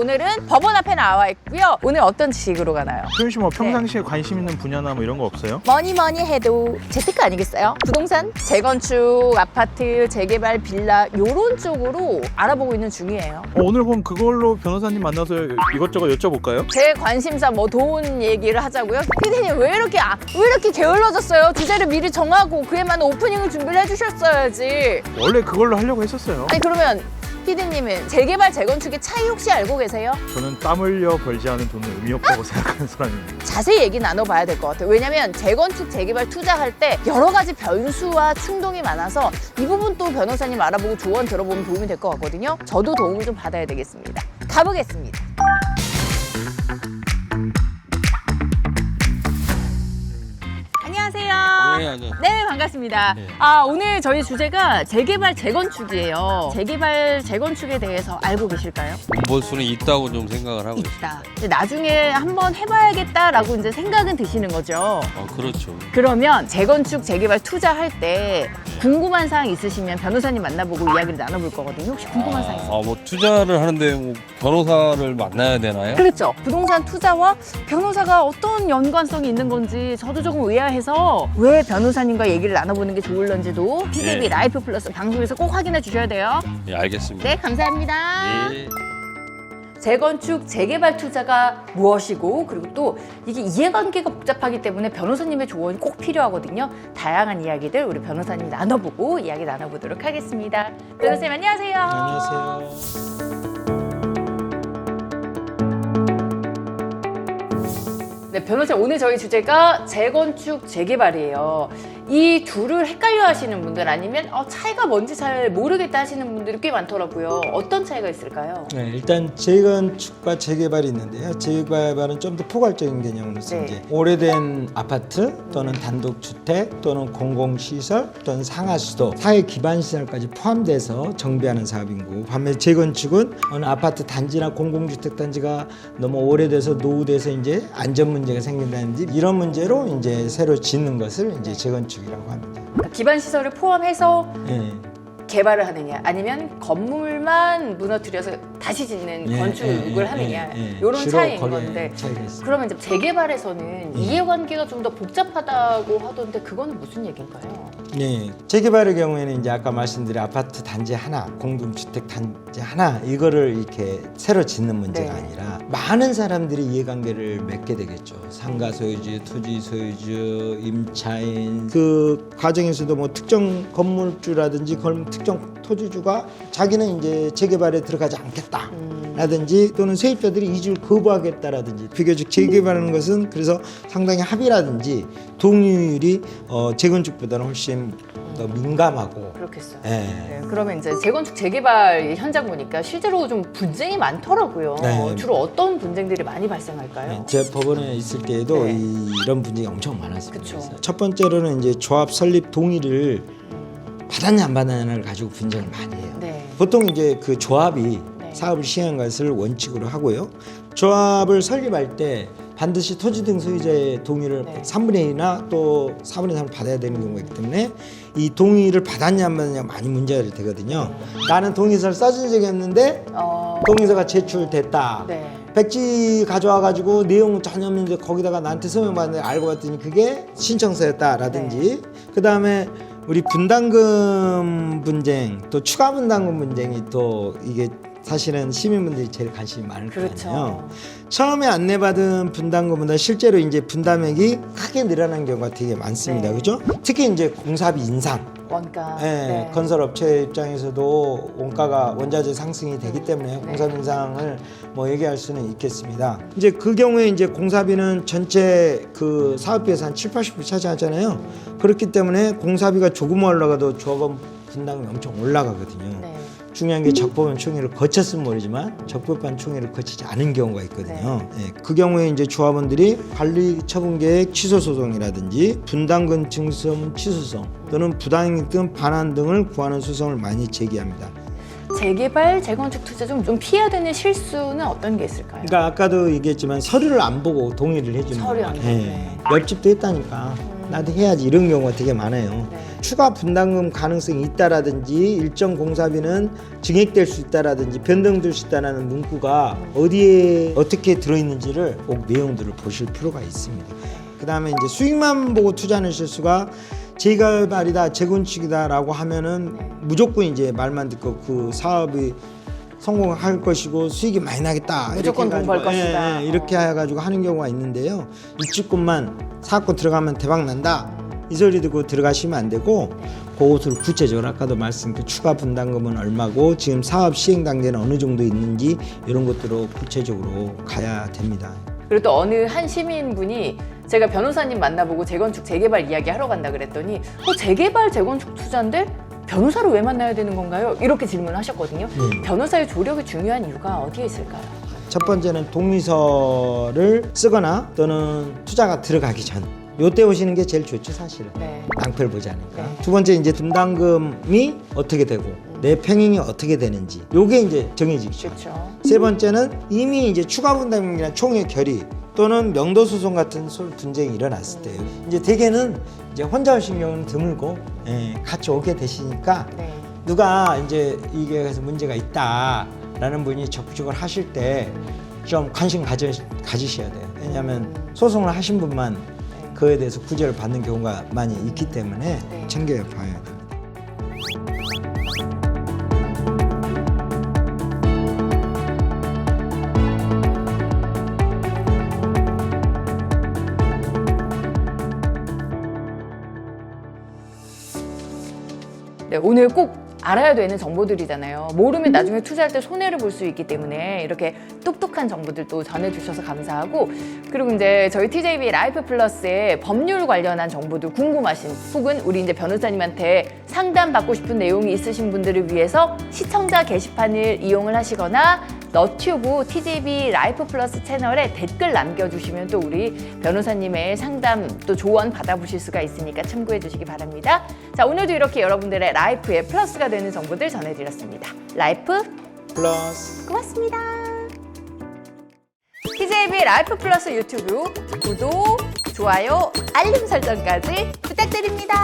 오늘은 법원 앞에 나와 있고요. 오늘 어떤 지식으로 가나요? 소연 씨 뭐 평상시에 관심 있는 분야나 뭐 이런 거 없어요? 뭐니 해도 재테크 아니겠어요? 부동산, 재건축, 아파트, 재개발, 빌라 요런 쪽으로 알아보고 있는 중이에요. 오늘 그럼 그걸로 변호사님 만나서 이것저것 여쭤볼까요? 제 관심사 뭐 돈 얘기를 하자고요? 피디님 왜 이렇게 게을러졌어요? 주제를 미리 정하고 그에 맞는 오프닝을 준비를 해주셨어야지. 원래 그걸로 하려고 했었어요. 아니 그러면 피디님은 재개발, 재건축의 차이 혹시 알고 계세요? 저는 땀 흘려 벌지 않은 돈은 의미 없다고 생각하는 사람입니다. 자세히 얘기 나눠봐야 될 것 같아요. 왜냐면 재건축, 재개발 투자할 때 여러 가지 변수와 충동이 많아서 이 부분 또 변호사님 알아보고 조언 들어보면 도움이 될 것 같거든요. 저도 도움을 좀 받아야 되겠습니다. 가보겠습니다. 안녕하세요. 네, 안녕하세요. 네, 반갑습니다. 네. 오늘 저희 주제가 재개발, 재건축이에요. 재개발, 재건축에 대해서 알고 계실까요? 볼 수는 있다고 좀 생각을 하고 있어요. 있다. 근데 나중에 한번 해봐야겠다라고 이제 생각은 드시는 거죠. 그렇죠. 그러면 재건축, 재개발 투자할 때 궁금한 사항 있으시면 변호사님 만나보고 이야기를 나눠볼 거거든요. 혹시 궁금한 사항 있으세요? 뭐 투자를 하는데 뭐 변호사를 만나야 되나요? 그렇죠. 부동산 투자와 변호사가 어떤 연관성이 있는 건지 저도 조금 의아해서 왜 변호사님과 얘기를 나눠보는 게 좋을런지도 PDB 예. 라이프 플러스 방송에서 꼭 확인해 주셔야 돼요. 예, 알겠습니다. 네, 감사합니다. 예. 재건축, 재개발 투자가 무엇이고 그리고 또 이게 이해관계가 복잡하기 때문에 변호사님의 조언이 꼭 필요하거든요. 다양한 이야기들 우리 변호사님 나눠보고 이야기 나눠보도록 하겠습니다. 변호사님 안녕하세요. 안녕하세요. 네, 변호사님 오늘 저희 주제가 재건축, 재개발이에요. 이 둘을 헷갈려 하시는 분들 아니면 차이가 뭔지 잘 모르겠다 하시는 분들이 꽤 많더라고요. 어떤 차이가 있을까요? 네, 일단 재건축과 재개발이 있는데요. 재개발은 좀 더 포괄적인 개념으로서 네. 이제 오래된 아파트 또는 단독주택 또는 공공시설 또는 상하수도 사회 기반 시설까지 포함돼서 정비하는 사업인 거고, 반면 재건축은 어느 아파트 단지나 공공주택 단지가 너무 오래돼서 노후돼서 이제 안전 문제가 생긴다든지 이런 문제로 이제 새로 짓는 것을 이제 재건축이라고 합니다. 그러니까 기반 시설을 포함해서 예. 개발을 하느냐 아니면 건물만 무너뜨려서 다시 짓는 건축을 하느냐 이런 주로 차이인 거기에 건데 차이가 있습니다. 그러면 이제 재개발에서는 이해관계가 좀 더 복잡하다고 하던데 그거는 무슨 얘기인가요? 네, 재개발의 경우에는 이제 아까 말씀드린 아파트 단지 하나, 공동주택 단지 하나 이거를 이렇게 새로 짓는 문제가 네. 아니라 많은 사람들이 이해관계를 맺게 되겠죠. 상가 소유주, 토지 소유주, 임차인 그 과정에서도 뭐 특정 건물주라든지 특정 토지주가 자기는 이제 재개발에 들어가지 않겠다라든지 또는 세입자들이 이주를 거부하겠다라든지 비교적 재개발하는 것은 그래서 상당히 합의라든지 동의율이 재건축보다는 훨씬 더 민감하고 그렇겠어요. 예. 네, 그러면 이제 재건축, 재개발 현장 보니까 실제로 좀 분쟁이 많더라고요. 네. 주로 어떤 분쟁들이 많이 발생할까요? 제 법원에 있을 때에도 네. 이런 분쟁이 엄청 많았습니다. 그쵸. 그래서 첫 번째로는 이제 조합 설립 동의를 받았냐 안 받았냐를 가지고 분쟁을 많이 해요. 네. 보통 이제 그 조합이 네. 사업을 시행한 것을 원칙으로 하고요. 조합을 설립할 때 반드시 토지 등 소유자의 동의를 네. 3분의 1이나 또 4분의 3을 받아야 되는 경우가 있기 때문에 이 동의를 받았냐 안 받았냐 많이 문제가 되거든요. 나는 동의서를 써준 적이 없는데 동의서가 제출됐다. 네. 백지 가져와가지고 내용 전혀 없는데 거기다가 나한테 서명받는데 알고 봤더니 그게 신청서였다라든지 그 다음에 우리 분담금 분쟁 또 추가 분담금 분쟁이 또 이게 사실은 시민분들이 제일 관심이 많을 그렇죠. 거잖아요. 처음에 안내받은 분담금보다 실제로 이제 분담액이 크게 늘어난 경우가 되게 많습니다. 네. 그죠? 특히 이제 공사비 인상. 원가. 예, 네. 건설업체 입장에서도 원가가 원자재 상승이 되기 때문에 네. 공사비 인상을 뭐 얘기할 수는 있겠습니다. 이제 그 경우에 이제 공사비는 전체 그 사업비에서 한 7~80% 차지하잖아요. 그렇기 때문에 공사비가 조금 올라가도 조합원 분담금이 엄청 올라가거든요. 네. 중요한 게 적법한 총회를 거쳤으면 모르지만 적법한 총회를 거치지 않은 경우가 있거든요. 예, 그 경우에 이제 조합원들이 관리 처분 계획 취소 소송이라든지 분담금 증서문 취소송 또는 부당이익 반환 등을 구하는 소송을 많이 제기합니다. 재개발, 재건축 투자 좀 피해야 되는 실수는 어떤 게 있을까요? 그러니까 아까도 얘기했지만 서류를 안 보고 동의를 해주는 서류 안 거예요. 보고. 예, 옆집도 했다니까. 나도 해야지 이런 경우가 되게 많아요. 네. 추가 분담금 가능성이 있다라든지 일정 공사비는 증액될 수 있다라든지 변동될 수 있다라는 문구가 어디에 어떻게 들어있는지를 꼭 내용들을 보실 필요가 있습니다. 그 다음에 이제 수익만 보고 투자하는 실수가 재개발이다 재건축이다라고 하면은 무조건 이제 말만 듣고 그 사업이 성공할 것이고 수익이 많이 나겠다 무조건 이렇게 돈 벌 해가지고, 것이다. 이렇게 해가지고 하는 경우가 있는데요. 입주권만 사고 들어가면 대박 난다 이 소리 듣고 들어가시면 안 되고 그것을 구체적으로 아까도 말씀드린 추가 분담금은 얼마고 지금 사업 시행 단계는 어느 정도 있는지 이런 것들을 구체적으로 가야 됩니다. 그리고 또 어느 한 시민분이 제가 변호사님 만나보고 재건축 재개발 이야기 하러 간다 그랬더니 재개발 재건축 투자인데 변호사를 왜 만나야 되는 건가요? 이렇게 질문을 하셨거든요. 변호사의 조력이 중요한 이유가 어디에 있을까요? 첫 번째는 동의서를 쓰거나 또는 투자가 들어가기 전 요때 오시는 게 제일 좋죠 사실은. 네. 낭패를 보지 않으니까. 네. 두 번째 이제 분담금이 어떻게 되고 내 평행이 어떻게 되는지 요게 이제 정해지죠. 그렇죠. 세 번째는 이미 이제 추가 분담금이나 총액 결의 또는 명도 소송 같은 분쟁이 일어났을 때 이제 대개는 이제 혼자 오신 경우는 드물고 같이 오게 되시니까 네. 누가 이제 이게 해서 문제가 있다라는 분이 적극적으로 하실 때 좀 관심 가지셔야 돼요. 왜냐하면 소송을 하신 분만 그에 대해서 구제를 받는 경우가 많이 있기 때문에 네. 챙겨봐야 됩니다. 네, 오늘 꼭 알아야 되는 정보들이잖아요. 모르면 나중에 투자할 때 손해를 볼 수 있기 때문에 이렇게 똑똑한 정보들도 전해주셔서 감사하고 그리고 이제 저희 TJB 라이프 플러스의 법률 관련한 정보들 궁금하신 혹은 우리 이제 변호사님한테 상담 받고 싶은 내용이 있으신 분들을 위해서 시청자 게시판을 이용을 하시거나 너튜브 TJB 라이프 플러스 채널에 댓글 남겨주시면 또 우리 변호사님의 상담 또 조언 받아보실 수가 있으니까 참고해 주시기 바랍니다. 자, 오늘도 이렇게 여러분들의 라이프에 플러스가 되는 정보들 전해드렸습니다. 라이프 플러스 고맙습니다. TJB 라이프 플러스 유튜브 구독, 좋아요, 알림 설정까지 부탁드립니다.